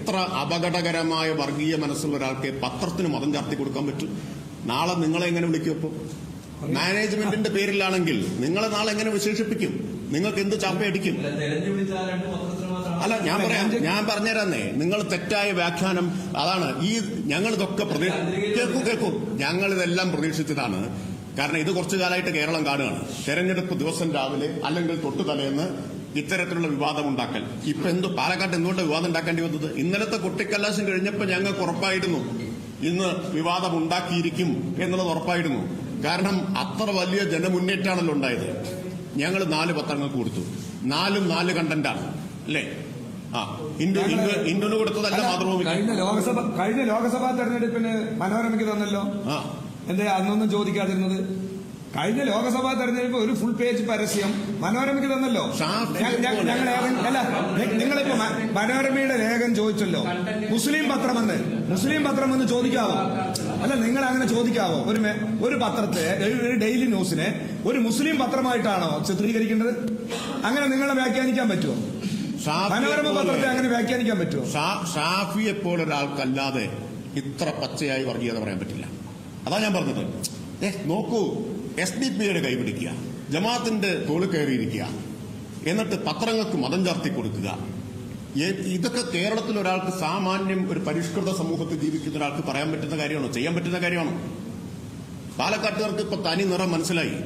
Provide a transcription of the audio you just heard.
എത്ര അപകടകരമായ വർഗീയ മനസ്സുള്ള ഒരാൾക്ക് പത്രത്തിന് മതം ചാർത്തി കൊടുക്കാൻ പറ്റും? നാളെ നിങ്ങളെ എങ്ങനെ വിളിക്കും? അപ്പോൾ മാനേജ്മെന്റിന്റെ പേരിലാണെങ്കിൽ നിങ്ങളെ നാളെ എങ്ങനെ വിശേഷിപ്പിക്കും? നിങ്ങൾക്ക് എന്ത് ചാപ്പയടിക്കും? അല്ല, ഞാൻ പറഞ്ഞുതരാന്നേ, നിങ്ങൾ തെറ്റായ വ്യാഖ്യാനം അതാണ്. ഞങ്ങളിതൊക്കെ കേൾക്കൂ, ഞങ്ങളിതെല്ലാം പ്രതീക്ഷിച്ചതാണ്. കാരണം ഇത് കുറച്ചു കാലമായിട്ട് കേരളം കാണുകയാണ്. തെരഞ്ഞെടുപ്പ് ദിവസം രാവിലെ അല്ലെങ്കിൽ തൊട്ടു തലേന്ന് ഇത്തരത്തിലുള്ള വിവാദം ഉണ്ടാക്കൽ. ഇപ്പൊ പാലക്കാട്ട് എന്തുകൊണ്ട് വിവാദം ഉണ്ടാക്കേണ്ടി വന്നത്? ഇന്നലത്തെ കൊട്ടിക്കല്ലാശം കഴിഞ്ഞപ്പോൾ ഞങ്ങൾക്ക് ഉറപ്പായിരുന്നു ഇന്ന് വിവാദം ഉണ്ടാക്കിയിരിക്കും എന്നുള്ളത് ഉറപ്പായിരുന്നു. കാരണം അത്ര വലിയ ജനമുന്നേറ്റാണല്ലോ ഉണ്ടായത്. ഞങ്ങൾ 4 പത്രങ്ങൾക്ക് കൊടുത്തു, 4 കണ്ടന്റാണ് അല്ലേ? ഇന്ത്യന് കൊടുത്തതല്ല മാതൃഭൂമി. കഴിഞ്ഞ ലോക്സഭാ തെരഞ്ഞെടുപ്പിന് മനോരമയ്ക്ക് തന്നല്ലോ. എന്തേ അന്നൊന്നും ചോദിക്കാതിരുന്നത്? കഴിഞ്ഞ ലോക്സഭാ തെരഞ്ഞെടുപ്പ് ഒരു ഫുൾ പേജ് പരസ്യം മനോരമയ്ക്ക് തന്നല്ലോ. നിങ്ങളിപ്പോ മനോരമയുടെ ലേഖനം ചോദിച്ചല്ലോ, മുസ്ലിം പത്രമെന്ന് ചോദിക്കാവോ? അല്ല, നിങ്ങൾ അങ്ങനെ ചോദിക്കാവോ? ഒരു പത്രത്തെ, ഒരു ഡെയിലി ന്യൂസിനെ ഒരു മുസ്ലിം പത്രമായിട്ടാണോ ചിത്രീകരിക്കേണ്ടത്? അങ്ങനെ നിങ്ങളെ വ്യാഖ്യാനിക്കാൻ പറ്റുമോ? മനോരമ പത്രത്തെ അങ്ങനെ വ്യാഖ്യാനിക്കാൻ പറ്റുമോ? ഷാഫിയെ പോലൊരാൾക്കല്ലാതെ ഇത്ര പച്ചയായി വർഗീയത പറയാൻ പറ്റില്ല. അതാ ഞാൻ പറഞ്ഞത്. നോക്കൂ, SDP-യുടെ കൈപിടിക്കുക, ജമാഅത്തിന്റെ തോളിൽ കയറിയിരിക്കുക, എന്നിട്ട് പത്രങ്ങൾക്ക് മതം ചാർത്തി കൊടുക്കുക. ഇതൊക്കെ കേരളത്തിൽ ഒരാൾക്ക് സാമാന്യം ഒരു പരിഷ്കൃത സമൂഹത്തിൽ ജീവിക്കുന്ന ഒരാൾക്ക് പറയാൻ പറ്റുന്ന കാര്യമാണോ? ചെയ്യാൻ പറ്റുന്ന കാര്യമാണോ? പാലക്കാട്ടുകാർക്ക് ഇപ്പൊ തനി നിറം മനസ്സിലായി.